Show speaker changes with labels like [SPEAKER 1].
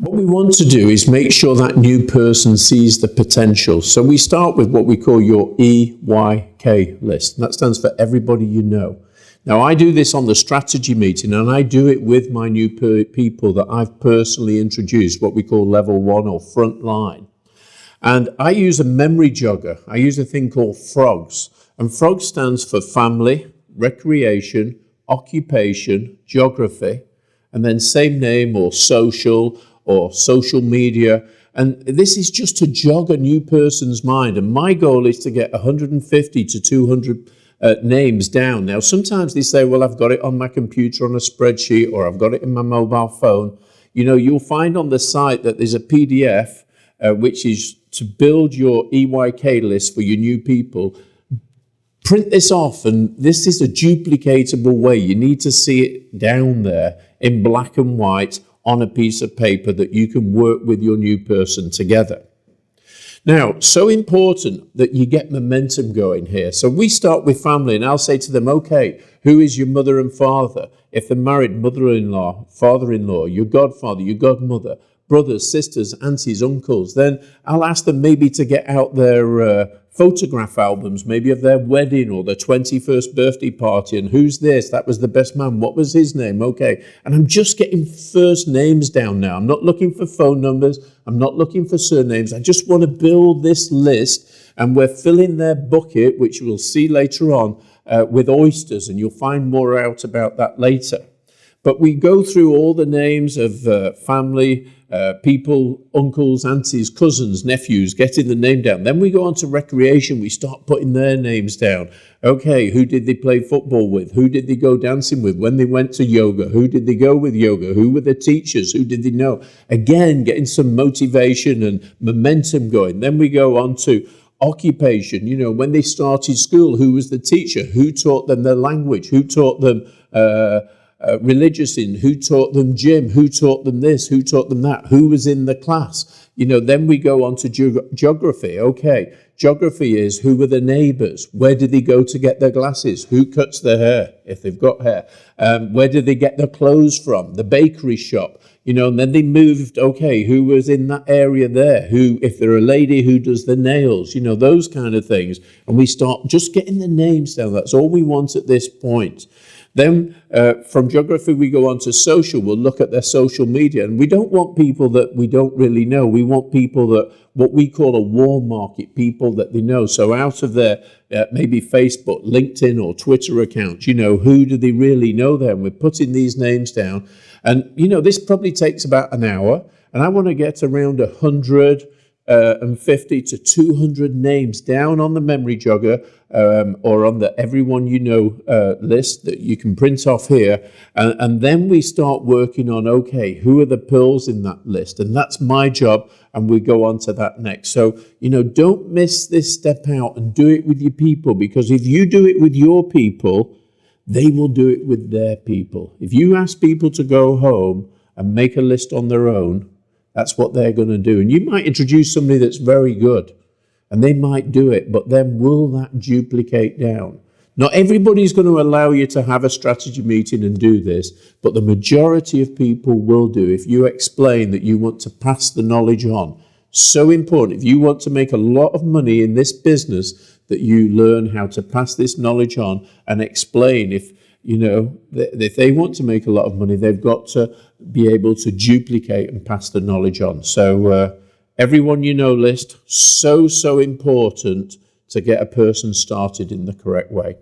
[SPEAKER 1] What we want to do is make sure that new person sees the potential. So we start with what we call your EYK list. And that stands for everybody you know. Now, I do this on the strategy meeting, and I do it with my new people that I've personally introduced, what we call level 1 or front line. And I use a memory jogger. I use a thing called FROGS. And FROGS stands for family, recreation, occupation, geography, and then same name or social media. And this is just to jog a new person's mind. And my goal is to get 150 to 200 names down. Now, sometimes they say, well, I've got it on my computer on a spreadsheet, or I've got it in my mobile phone. You know, you'll find on the site that there's a PDF, which is to build your EYK list for your new people. Print this off, and this is a duplicatable way. You need to see it down there in black and white on a piece of paper that you can work with your new person together. Now, so important that you get momentum going here. So we start with family, and I'll say to them, okay, who is your mother and father? If they're married, mother-in-law, father-in-law, your godfather, your godmother, brothers, sisters, aunties, uncles. Then I'll ask them maybe to get out their photograph albums, maybe of their wedding or their 21st birthday party. And who's this? That was the best man. What was his name? Okay. And I'm just getting first names down now. I'm not looking for phone numbers. I'm not looking for surnames. I just want to build this list, and we're filling their bucket, which we'll see later on, with oysters, and you'll find more out about that later. But we go through all the names of family, people, uncles, aunties, cousins, nephews, getting the name down. Then we go on to recreation. We start putting their names down. Okay, who did they play football with? Who did they go dancing with? When they went to yoga, who did they go with yoga? Who were the teachers? Who did they know? Again, getting some motivation and momentum going. Then we go on to occupation. You know, when they started school, who was the teacher? Who taught them their language? Who taught them religious in? Who taught them gym? Who taught them this? Who taught them that? Who was in the class? You know, then we go on to geography. Okay, geography is who were the neighbours? Where did they go to get their glasses? Who cuts their hair, if they've got hair? Where did they get their clothes from? The bakery shop. You know, and then they moved, okay, who was in that area there? Who, if they're a lady, who does the nails? You know, those kind of things. And we start just getting the names down. That's all we want at this point. Then from geography, we go on to social. We'll look at their social media. And we don't want people that we don't really know. We want people that, what we call a warm market, people that they know. So out of their maybe Facebook, LinkedIn or Twitter accounts, you know, who do they really know there? And we're putting these names down. And, you know, this probably takes about an hour. And I want to get around 150 to 200 names down on the memory jogger or on the everyone you know list that you can print off here. And then we start working on, okay, who are the pearls in that list? And that's my job. And we go on to that next. So, you know, don't miss this step out and do it with your people, because if you do it with your people, they will do it with their people. If you ask people to go home and make a list on their own, that's what they're going to do. And you might introduce somebody that's very good, and they might do it, but then will that duplicate down? Not everybody's going to allow you to have a strategy meeting and do this, but the majority of people will do if you explain that you want to pass the knowledge on. So important. If you want to make a lot of money in this business, that you learn how to pass this knowledge on and explain. If, you know, if they want to make a lot of money, they've got to be able to duplicate and pass the knowledge on. So everyone you know list, so important to get a person started in the correct way.